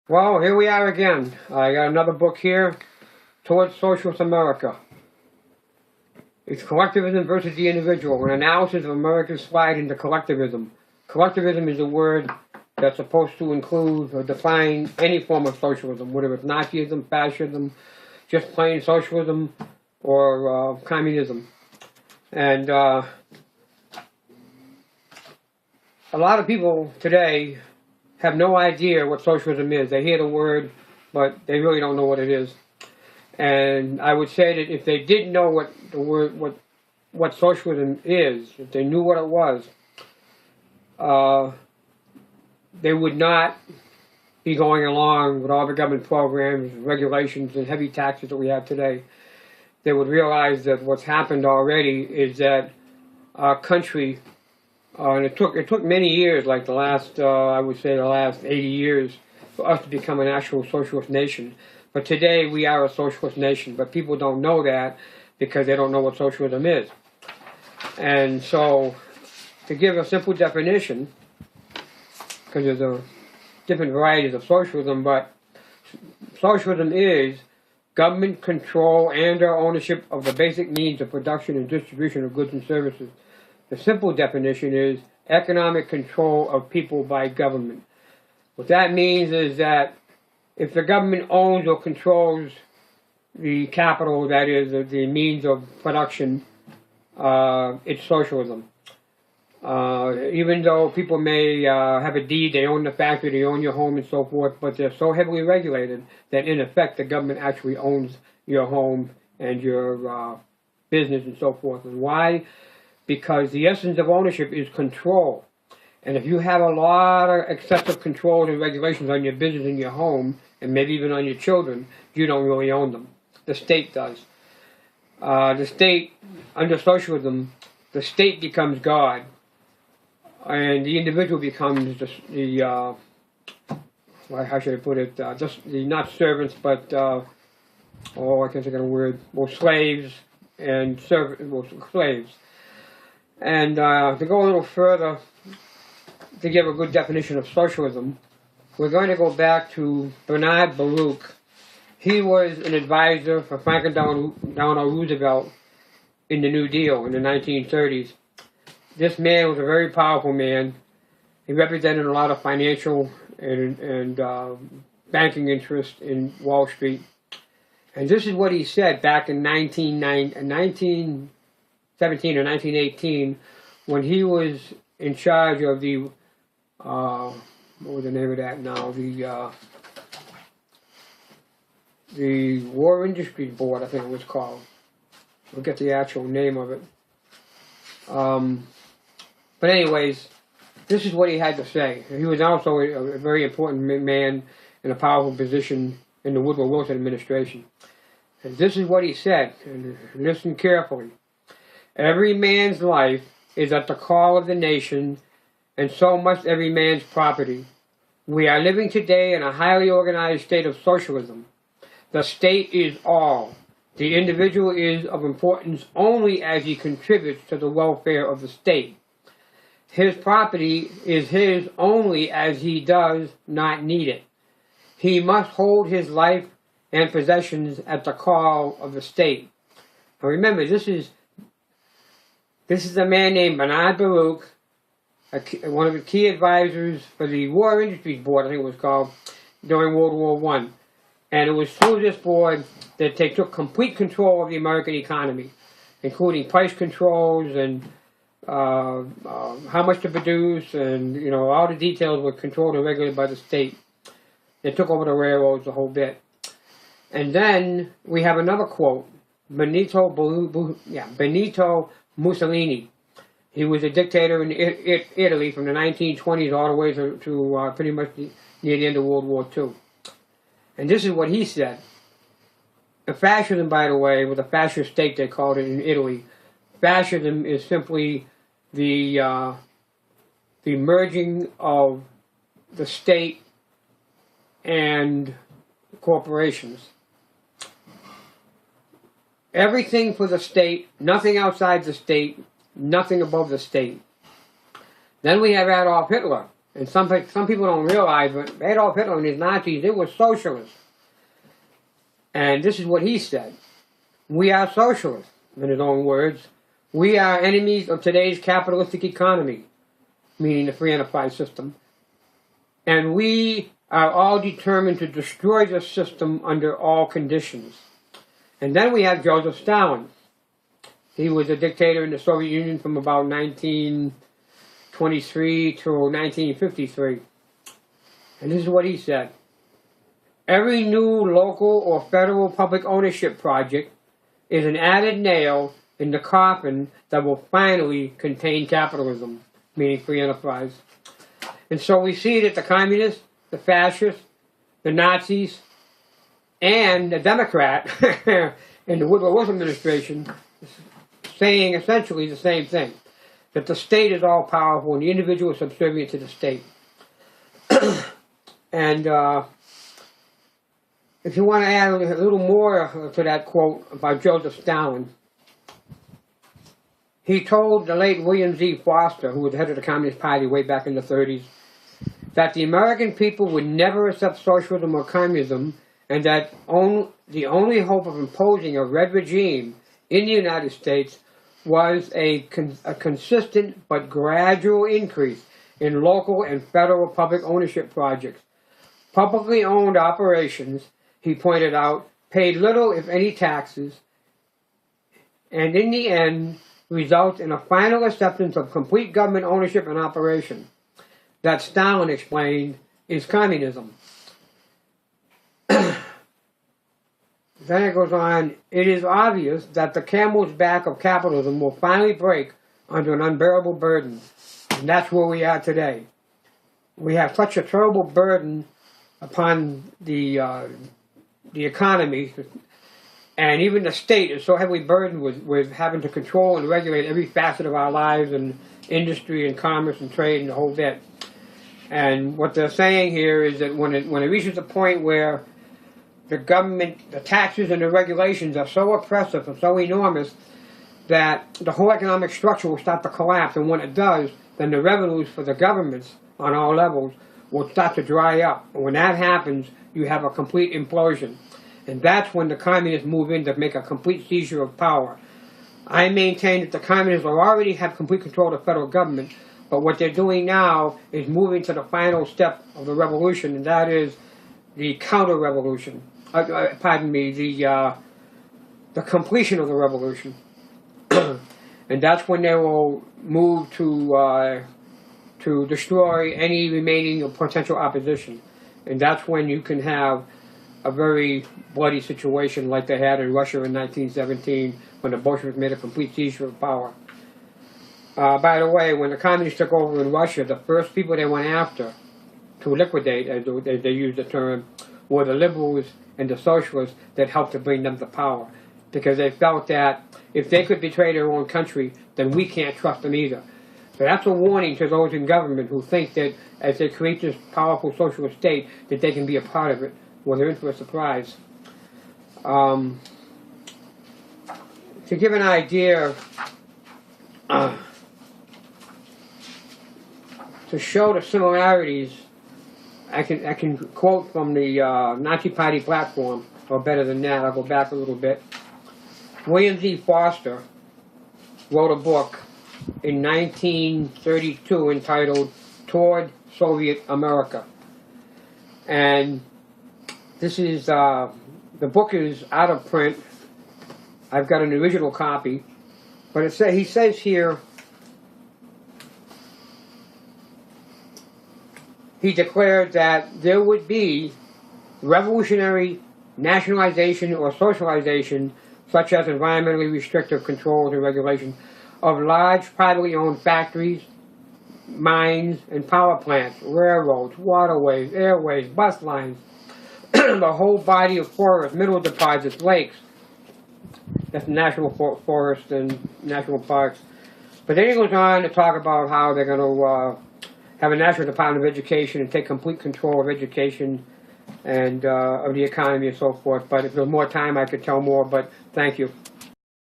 Well, here we are again. I got another book here, Towards Socialist America. It's collectivism versus the individual, an analysis of America's slide into collectivism. Collectivism is a word that's supposed to include or define any form of socialism, whether it's Nazism, fascism, just plain socialism, or communism. And a lot of people today have no idea what socialism is. They hear the word, but they really don't know what it is. And I would say that if they didn't know what socialism is, if they knew what it was, they would not be going along with all the government programs, regulations, and heavy taxes that we have today. They would realize that what's happened already is that our country, and it took many years, like the last, I would say the last 80 years, for us to become an actual socialist nation. But today we are a socialist nation, but people don't know that because they don't know what socialism is. And so, to give a simple definition, because there's different varieties of socialism, but socialism is government control and or ownership of the basic means of production and distribution of goods and services. The simple definition is economic control of people by government. What that means is that if the government owns or controls the capital, that is, the means of production, it's socialism. Even though people may have a deed, they own the factory, they own your home and so forth, but they're so heavily regulated that in effect the government actually owns your home and your business and so forth. And why? Because the essence of ownership is control. And if you have a lot of excessive controls and regulations on your business and your home, and maybe even on your children, you don't really own them. The state does. The state, under socialism, the state becomes God, and the individual becomes how should I put it, just the, not servants, but, I can't think of a word, slaves and slaves. And to go a little further, to give a good definition of socialism, we're going to go back to Bernard Baruch. He was an advisor for Franklin Delano Roosevelt in the New Deal in the 1930s. This man was a very powerful man. He represented a lot of financial and banking interests in Wall Street. And this is what he said back in 1917 or 1918 when he was in charge of the, what was the name of that now? The War Industries Board, I think it was called. We'll get the actual name of it. But anyways, this is what he had to say. He was also a very important man in a powerful position in the Woodrow Wilson administration. And this is what he said, and listen carefully. Every man's life is at the call of the nation, and so must every man's property. We are living today in a highly organized state of socialism. The state is all. The individual is of importance only as he contributes to the welfare of the state. His property is his only as he does not need it. He must hold his life and possessions at the call of the state. Now remember, this is a man named Bernard Baruch, one of the key advisors for the War Industries Board, I think it was called, during World War I. And it was through this board that they took complete control of the American economy, including price controls and how much to produce, and all the details were controlled and regulated by the state. They took over the railroads, the whole bit. And then we have another quote, Benito Mussolini. He was a dictator in Italy from the 1920s all the way to pretty much near the end of World War II. And this is what he said. And fascism, by the way, was a fascist state, they called it in Italy. Fascism is simply the merging of the state and corporations. Everything for the state, nothing outside the state, nothing above the state. Then we have Adolf Hitler. And some people don't realize, but Adolf Hitler and his Nazis, they were socialists. And this is what he said. We are socialists, in his own words. We are enemies of today's capitalistic economy, meaning the free enterprise system. And we are all determined to destroy this system under all conditions. And then we have Joseph Stalin. He was a dictator in the Soviet Union from about 1923 to 1953. And this is what he said. Every new local or federal public ownership project is an added nail in the coffin that will finally contain capitalism, meaning free enterprise. And so we see that the communists, the fascists, the Nazis, and the Democrat in the Woodrow Wilson administration saying essentially the same thing, that the state is all powerful and the individual is subservient to the state. And if you want to add a little more to that quote about Joseph Stalin, he told the late William Z. Foster, who was the head of the Communist Party way back in the 30s, that the American people would never accept socialism or communism, and that the only hope of imposing a red regime in the United States was a consistent but gradual increase in local and federal public ownership projects. Publicly owned operations, he pointed out, paid little, if any, taxes, and in the end result in a final acceptance of complete government ownership and operation. That Stalin explained is communism. Then it goes on, it is obvious that the camel's back of capitalism will finally break under an unbearable burden. And that's where we are today. We have such a terrible burden upon the economy, and even the state is so heavily burdened with having to control and regulate every facet of our lives, and industry and commerce and trade and the whole bit. And what they're saying here is that when it reaches a point where the government, the taxes and the regulations are so oppressive and so enormous that the whole economic structure will start to collapse, and when it does, then the revenues for the governments on all levels will start to dry up. And when that happens, you have a complete implosion. And that's when the communists move in to make a complete seizure of power. I maintain that the communists already have complete control of the federal government, but what they're doing now is moving to the final step of the revolution, and that is the counter-revolution. The completion of the revolution. And that's when they will move to destroy any remaining potential opposition. And that's when you can have a very bloody situation like they had in Russia in 1917 when the Bolsheviks made a complete seizure of power. By the way, when the communists took over in Russia, the first people they went after to liquidate, as they used the term, were the liberals and the socialists that helped to bring them to power. Because they felt that if they could betray their own country, then we can't trust them either. So that's a warning to those in government who think that as they create this powerful socialist state, that they can be a part of it. Well, they're in for a surprise. To give an idea, to show the similarities, I can quote from the Nazi Party platform, or better than that, I'll go back a little bit. William Z. Foster wrote a book in 1932 entitled Toward Soviet America. And this is, the book is out of print. I've got an original copy. But he says here, he declared that there would be revolutionary nationalization or socialization, such as environmentally restrictive controls and regulations, of large privately owned factories, mines, and power plants, railroads, waterways, airways, bus lines, the whole body of forests, mineral deposits, lakes. That's national forests and national parks. But then he goes on to talk about how they're going to have a National Department of Education and take complete control of education and of the economy and so forth. But if there's more time, I could tell more, but thank you.